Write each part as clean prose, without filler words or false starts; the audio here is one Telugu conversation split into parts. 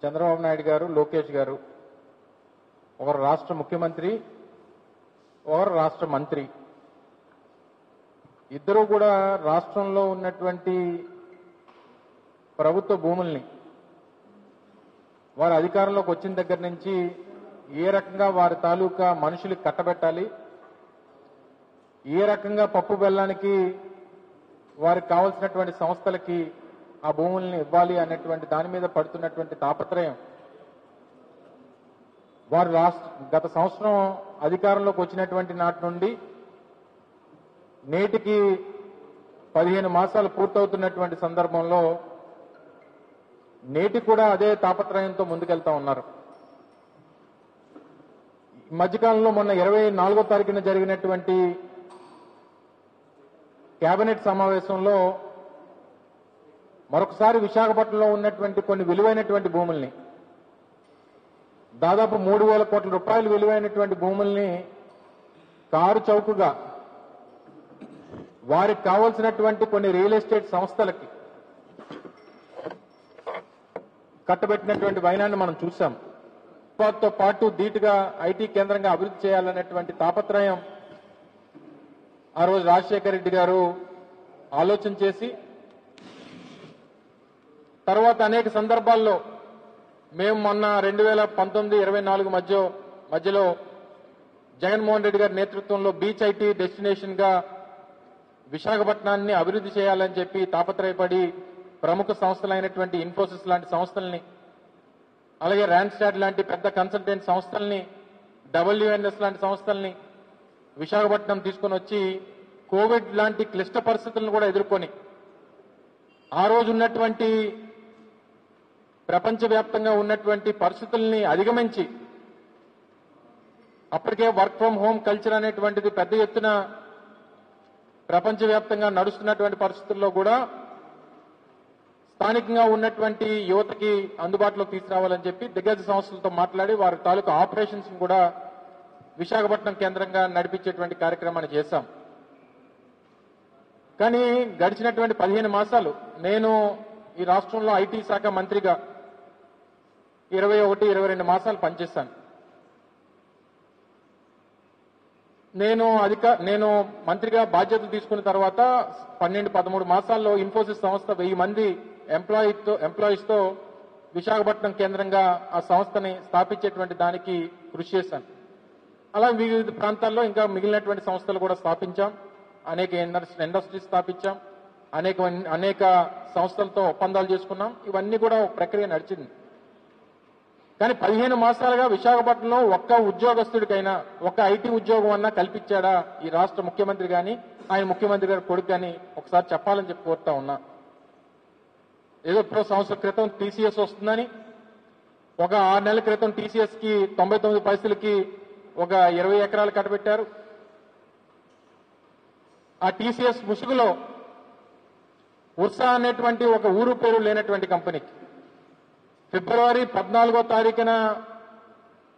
చంద్రబాబు నాయుడు గారు, లోకేష్ గారు, ఒకరు రాష్ట్ర ముఖ్యమంత్రి, ఒకరు రాష్ట్ర మంత్రి. ఇద్దరూ కూడా రాష్ట్రంలో ఉన్నటువంటి ప్రభుత్వ భూముల్ని వారు అధికారంలోకి వచ్చిన దగ్గర నుంచి ఏ రకంగా వారి తాలూకా మనుషులకి కట్టబెట్టాలి, ఏ రకంగా పప్పు బెల్లానికి వారికి కావాల్సినటువంటి సంస్థలకి ఆ భూముల్ని ఇవ్వాలి అనేటువంటి దాని మీద పడుతున్నటువంటి తాపత్రయం వారు గత సంవత్సరం అధికారంలోకి వచ్చినటువంటి నాటి నుండి నేటికి 15 మాసాలు పూర్తవుతున్నటువంటి సందర్భంలో నేటికి కూడా అదే తాపత్రయంతో ముందుకెళ్తా ఉన్నారు. ఈ మధ్యకాలంలో మొన్న 24వ తారీఖున జరిగినటువంటి కేబినెట్ సమావేశంలో మరొకసారి విశాఖపట్నంలో ఉన్నటువంటి కొన్ని విలువైనటువంటి భూముల్ని, దాదాపు 3,000 కోట్ల రూపాయలు విలువైనటువంటి భూముల్ని కారు చౌకగా వారికి కావాల్సినటువంటి కొన్ని రియల్ ఎస్టేట్ సంస్థలకి కట్టబెట్టినటువంటి వైనాన్ని మనం చూశాం. తో పాటు ధీటుగా ఐటీ కేంద్రంగా అభివృద్ధి చేయాలనేటువంటి తాపత్రయం ఆ రోజు రాజశేఖర రెడ్డి గారు ఆలోచన చేసి, తర్వాత అనేక సందర్భాల్లో మేము మొన్న 2019-24 మధ్యలో జగన్మోహన్ రెడ్డి గారి నేతృత్వంలో బీచ్ ఐటీ డెస్టినేషన్ గా విశాఖపట్నాన్ని అభివృద్ధి చేయాలని చెప్పి తాపత్రయపడి ప్రముఖ సంస్థలైనటువంటి ఇన్ఫోసిస్ లాంటి సంస్థల్ని, అలాగే ర్యాన్స్టాడ్ లాంటి పెద్ద కన్సల్టెంట్ సంస్థల్ని, డబ్ల్యూఎన్ఎస్ లాంటి సంస్థల్ని విశాఖపట్నం తీసుకొని వచ్చి కోవిడ్ లాంటి క్లిష్ట పరిస్థితులను కూడా ఎదుర్కొని ఆ రోజు ఉన్నటువంటి ప్రపంచవ్యాప్తంగా ఉన్నటువంటి పరిస్థితుల్ని అధిగమించి అప్పటికే వర్క్ ఫ్రం హోమ్ కల్చర్ అనేటువంటిది పెద్ద ఎత్తున ప్రపంచవ్యాప్తంగా నడుస్తున్నటువంటి పరిస్థితుల్లో కూడా స్థానికంగా ఉన్నటువంటి యువతకి అందుబాటులోకి తీసుకురావాలని చెప్పి దిగ్గజ సంస్థలతో మాట్లాడి వారి తాలూకా ఆపరేషన్స్ కూడా విశాఖపట్నం కేంద్రంగా నడిపించేటువంటి కార్యక్రమాన్ని చేశాం. కానీ గడిచినటువంటి 15 మాసాలు నేను ఈ రాష్ట్రంలో ఐటీ శాఖ మంత్రిగా 21-22 మాసాలు పనిచేశాను. నేను మంత్రిగా బాధ్యతలు తీసుకున్న తర్వాత 12-13 మాసాల్లో ఇన్ఫోసిస్ సంస్థ 1000 మంది ఎంప్లాయీస్ తో విశాఖపట్నం కేంద్రంగా ఆ సంస్థని స్థాపించేటువంటి దానికి కృషి చేశాను. అలా వివిధ ప్రాంతాల్లో ఇంకా మిగిలినటువంటి సంస్థలు కూడా స్థాపించాం, అనేక ఇండస్ట్రీస్ స్థాపించాం, అనేక సంస్థలతో ఒప్పందాలు చేసుకున్నాం. ఇవన్నీ కూడా ఒక ప్రక్రియ నడిచింది. కానీ 15 మాసాలుగా విశాఖపట్నంలో ఒక్క ఉద్యోగస్తుడికైనా ఒక్క ఐటీ ఉద్యోగం అన్నా కల్పించాడా ఈ రాష్ట్ర ముఖ్యమంత్రి గాని ఆయన ముఖ్యమంత్రి గారి కొడుకు కానీ ఒకసారి చెప్పాలని చెప్పి కోరుతా ఉన్నా. ఏదో ఇప్పుడు సంవత్సరం క్రితం టీసీఎస్ వస్తుందని ఒక 6 నెలల క్రితం టీసీఎస్ కి 99 పైసలకి ఒక 20 ఎకరాలు కట్టబెట్టారు. ఆ టీసీఎస్ ముసుగులో ఉర్సా అనేటువంటి ఒక ఊరు పేరు లేనటువంటి కంపెనీకి ఫిబ్రవరి 14వ తారీఖున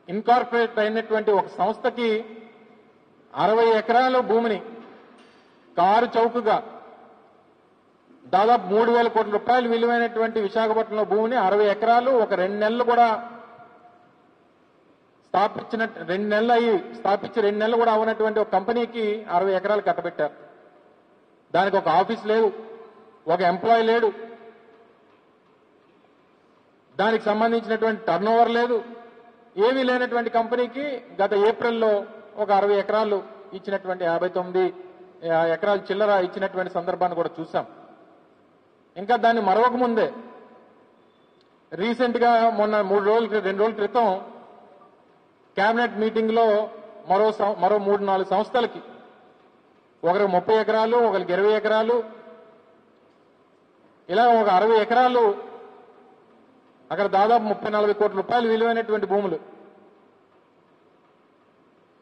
ఇన్కార్పొరేట్ అయినటువంటి ఒక సంస్థకి 60 ఎకరాల భూమిని కారు చౌకగా దాదాపు 3,000 కోట్ల రూపాయలు విలువైనటువంటి విశాఖపట్నంలో భూమిని 60 ఎకరాలు ఒక 2 నెలలు కూడా స్థాపించి 2 నెలలు కూడా అవనటువంటి ఒక కంపెనీకి 60 ఎకరాలు కట్టబెట్టారు. దానికి ఒక ఆఫీస్ లేదు, ఒక ఎంప్లాయీ లేడు, దానికి సంబంధించినటువంటి టర్నోవర్ లేదు, ఏమీ లేనటువంటి కంపెనీకి గత ఏప్రిల్లో ఒక 60 ఎకరాలు ఇచ్చినటువంటి 59 ఎకరాల చిల్లర ఇచ్చినటువంటి సందర్భాన్ని కూడా చూశాం. ఇంకా దాన్ని మరొక ముందే రీసెంట్ గా మొన్న 2 రోజుల క్రితం కేబినెట్ మీటింగ్ లో మరో 3-4 సంస్థలకి ఒకరికి 30 ఎకరాలు, ఒకరికి 20 ఎకరాలు, ఇలా ఒక 60 ఎకరాలు అక్కడ దాదాపు 30-40 కోట్ల రూపాయలు విలువైనటువంటి భూములు,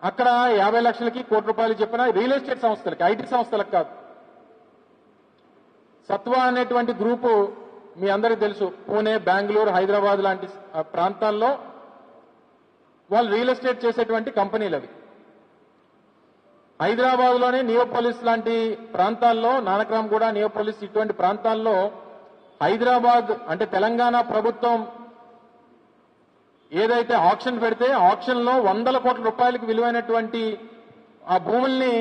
అక్కడ 50 లక్షలకి కోటి రూపాయలు చెప్పిన రియల్ ఎస్టేట్ సంస్థలకి, ఐటీ సంస్థలకు కాదు. సత్వా అనేటువంటి గ్రూపు మీ అందరికీ తెలుసు, పూణే, బెంగళూరు, హైదరాబాద్ లాంటి ప్రాంతాల్లో వాళ్ళు రియల్ ఎస్టేట్ చేసేటువంటి కంపెనీలు అవి. హైదరాబాద్ లోనే నియోపోలిస్ లాంటి ప్రాంతాల్లో, నానక్రామ్గూడ, నియోపోలిస్ ఇటువంటి ప్రాంతాల్లో హైదరాబాద్ అంటే తెలంగాణ ప్రభుత్వం ఏదైతే ఆక్షన్ పెడితే ఆక్షన్ లో 100 కోట్ల రూపాయలకు విలువైనటువంటి ఆ భూముల్ని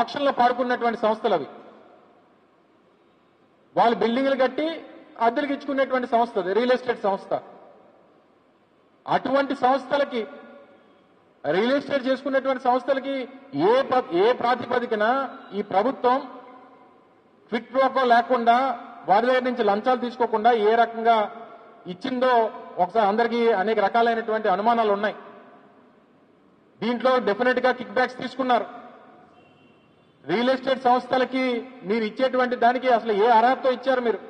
ఆక్షన్ లో పాడుకున్నటువంటి సంస్థలు అవి. వాళ్ళు బిల్డింగ్లు కట్టి అద్దెలకు ఇచ్చుకునేటువంటి సంస్థ అది, రియల్ ఎస్టేట్ సంస్థ. అటువంటి సంస్థలకి, రియల్ ఎస్టేట్ చేసుకునేటువంటి సంస్థలకి ఏ ప్రాతిపదికన ఈ ప్రభుత్వం క్విక్ ప్రోకో లేకుండా వారి దగ్గర నుంచి లంచాలు తీసుకోకుండా ఏ రకంగా ఇచ్చిందో ఒకసారి అందరికీ అనేక రకాలైనటువంటి అనుమానాలు ఉన్నాయి. దీంట్లో డెఫినెట్ గా కిక్ బ్యాక్స్ తీసుకున్నారు. రియల్ ఎస్టేట్ సంస్థలకి మీరు ఇచ్చేటువంటి దానికి అసలు ఏ అర్హతతో ఇచ్చారు మీరు?